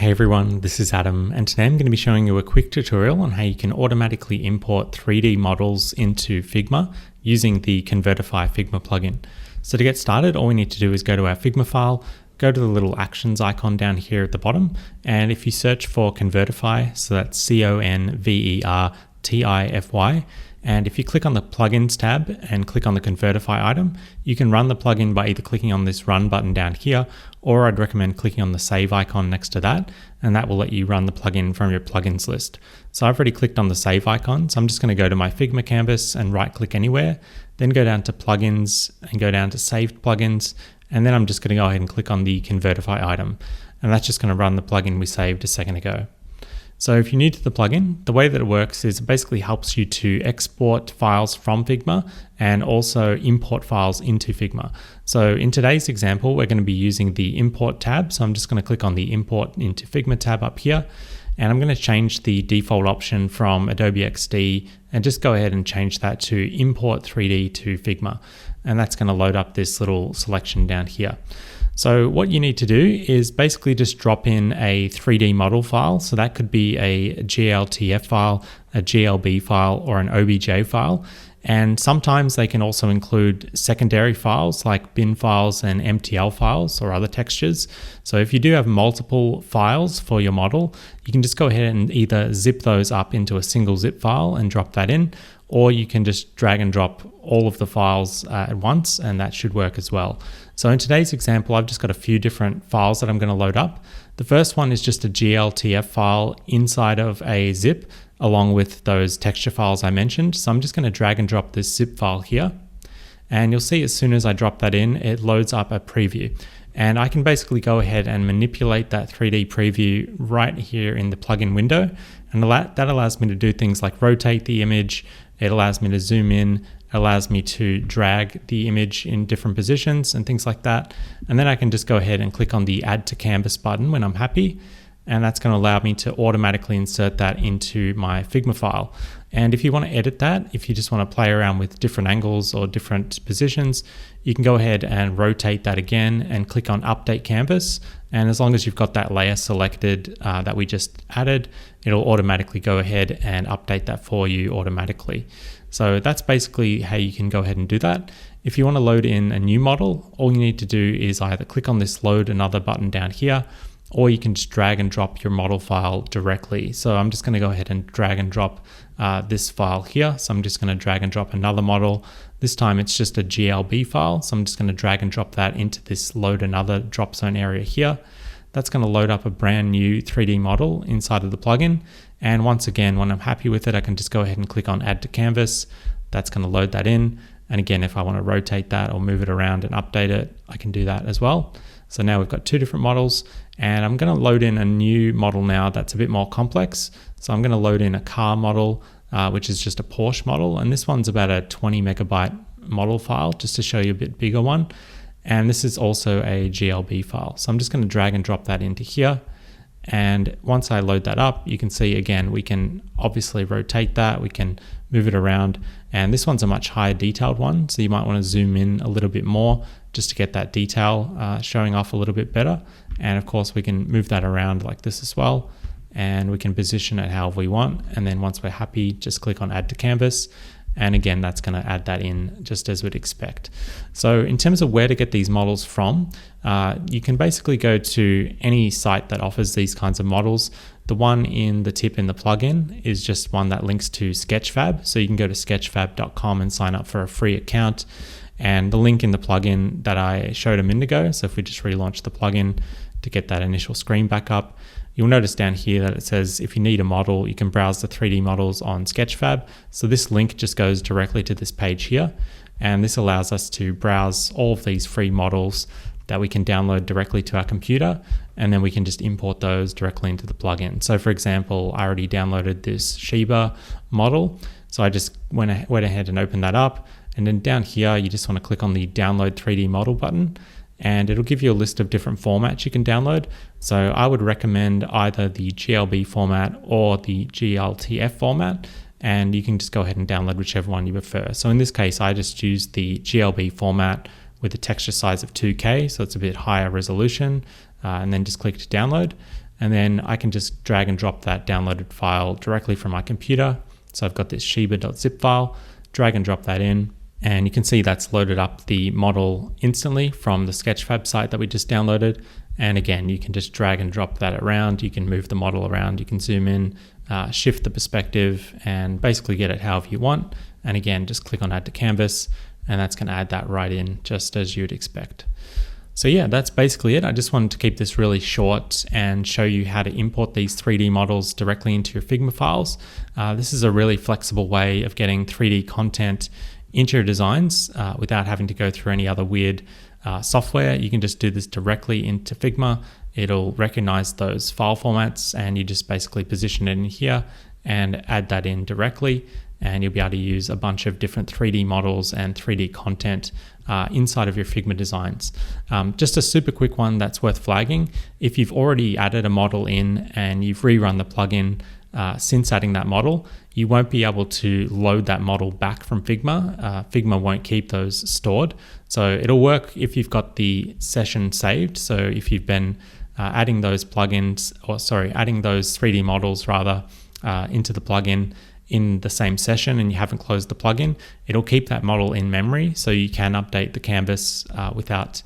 Hey everyone, this is Adam, and today I'm going to be showing you a quick tutorial on how you can automatically import 3D models into Figma using the Convertify Figma plugin. So to get started, all we need to do is go to our Figma file, go to the little actions icon down here at the bottom, and if you search for Convertify, so that's Convertify, and if you click on the plugins tab and click on the Convertify item, you can run the plugin by either clicking on this run button down here, or I'd recommend clicking on the save icon next to that, and that will let you run the plugin from your plugins list. So I've already clicked on the save icon, so I'm just going to go to my Figma canvas and right click anywhere, then go down to plugins and go down to saved plugins, and then I'm just going to go ahead and click on the Convertify item, and that's just going to run the plugin we saved a second ago. So if you're new to the plugin, the way that it works is it basically helps you to export files from Figma and also import files into Figma. So in today's example, we're going to be using the import tab. So I'm just going to click on the import into Figma tab up here, and I'm going to change the default option from Adobe XD and just go ahead and change that to import 3D to Figma. And that's going to load up this little selection down here. So what you need to do is basically just drop in a 3D model file. So that could be a GLTF file, a GLB file, or an OBJ file. And sometimes they can also include secondary files like bin files and MTL files or other textures. So if you do have multiple files for your model, you can just go ahead and either zip those up into a single zip file and drop that in, or you can just drag and drop all of the files at once, and that should work as well. So in today's example, I've just got a few different files that I'm going to load up. The first one is just a GLTF file inside of a zip, along with those texture files I mentioned. So I'm just going to drag and drop this zip file here. And you'll see as soon as I drop that in, it loads up a preview. And I can basically go ahead and manipulate that 3D preview right here in the plugin window. And that allows me to do things like rotate the image. It allows me to zoom in, allows me to drag the image in different positions and things like that. And then I can just go ahead and click on the Add to Canvas button when I'm happy. And that's going to allow me to automatically insert that into my Figma file. And if you want to edit that, if you just want to play around with different angles or different positions, you can go ahead and rotate that again and click on Update Canvas. And as long as you've got that layer selected that we just added, it'll automatically go ahead and update that for you automatically. So that's basically how you can go ahead and do that. If you want to load in a new model, all you need to do is either click on this Load Another button down here, or you can just drag and drop your model file directly. So I'm just going to go ahead and drag and drop this file here. So I'm just going to drag and drop another model. This time it's just a GLB file. So I'm just going to drag and drop that into this Load Another drop zone area here. That's going to load up a brand new 3D model inside of the plugin. And once again, when I'm happy with it, I can just go ahead and click on Add to Canvas. That's going to load that in. And again, if I want to rotate that or move it around and update it, I can do that as well. So now we've got two different models, and I'm going to load in a new model now that's a bit more complex. So I'm going to load in a car model, which is just a Porsche model. And this one's about a 20 megabyte model file, just to show you a bit bigger one. And this is also a GLB file. So I'm just going to drag and drop that into here. And once I load that up, you can see again, we can obviously rotate that, we can move it around. And this one's a much higher detailed one, so you might want to zoom in a little bit more just to get that detail showing off a little bit better. And of course, we can move that around like this as well, and we can position it however we want. And then once we're happy, just click on Add to Canvas. And again, that's going to add that in just as we'd expect. So in terms of where to get these models from, you can basically go to any site that offers these kinds of models. The one in the tip in the plugin is just one that links to Sketchfab. So you can go to sketchfab.com and sign up for a free account. And the link in the plugin that I showed a minute ago, so if we just relaunch the plugin to get that initial screen back up, you'll notice down here that it says if you need a model, you can browse the 3D models on Sketchfab. So this link just goes directly to this page here. And this allows us to browse all of these free models that we can download directly to our computer. And then we can just import those directly into the plugin. So for example, I already downloaded this Shiba model. So I just went ahead and opened that up. And then down here, you just want to click on the Download 3D Model button, and it'll give you a list of different formats you can download. So I would recommend either the GLB format or the GLTF format, and you can just go ahead and download whichever one you prefer. So in this case, I just used the GLB format with a texture size of 2K, so it's a bit higher resolution, and then just click to download. and then I can just drag and drop that downloaded file directly from my computer. So I've got this shiba.zip file, drag and drop that in, and you can see that's loaded up the model instantly from the Sketchfab site that we just downloaded. And again, you can just drag and drop that around. You can move the model around, you can zoom in, shift the perspective, and basically get it however you want. And again, just click on add to canvas, and that's going to add that right in just as you'd expect. So yeah, that's basically it. I just wanted to keep this really short and show you how to import these 3D models directly into your Figma files. This is a really flexible way of getting 3D content into your designs without having to go through any other weird software. You can just do this directly into Figma. It'll recognize those file formats, and you just basically position it in here and add that in directly, and you'll be able to use a bunch of different 3D models and 3D content inside of your Figma designs. Just a super quick one that's worth flagging. If you've already added a model in and you've rerun the plugin since adding that model, you won't be able to load that model back from Figma. Figma won't keep those stored. So it'll work if you've got the session saved. So if you've been adding those plugins, adding those 3D models rather into the plugin in the same session and you haven't closed the plugin, it'll keep that model in memory, so you can update the canvas without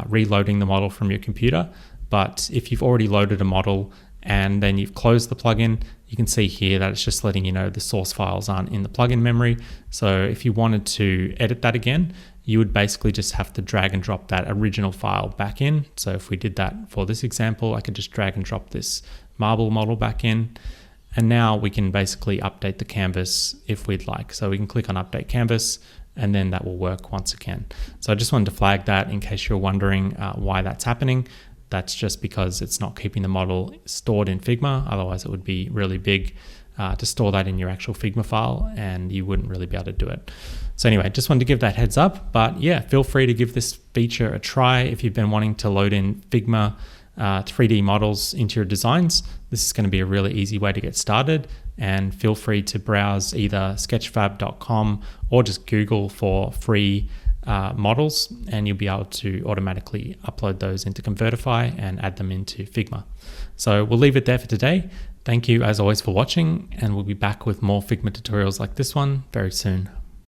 reloading the model from your computer. But if you've already loaded a model and then you've closed the plugin, you can see here that it's just letting you know the source files aren't in the plugin memory. So if you wanted to edit that again, you would basically just have to drag and drop that original file back in. So if we did that for this example, I could just drag and drop this marble model back in. And now we can basically update the canvas if we'd like. So we can click on update canvas, and then that will work once again. So I just wanted to flag that in case you're wondering why that's happening. That's just because it's not keeping the model stored in Figma. Otherwise it would be really big to store that in your actual Figma file, and you wouldn't really be able to do it. So anyway, just wanted to give that heads up. But yeah, feel free to give this feature a try if you've been wanting to load in Figma 3D models into your designs. This is going to be a really easy way to get started, and feel free to browse either sketchfab.com or just Google for free models, and you'll be able to automatically upload those into Convertify and add them into Figma. So we'll leave it there for today. Thank you as always for watching, and we'll be back with more Figma tutorials like this one very soon.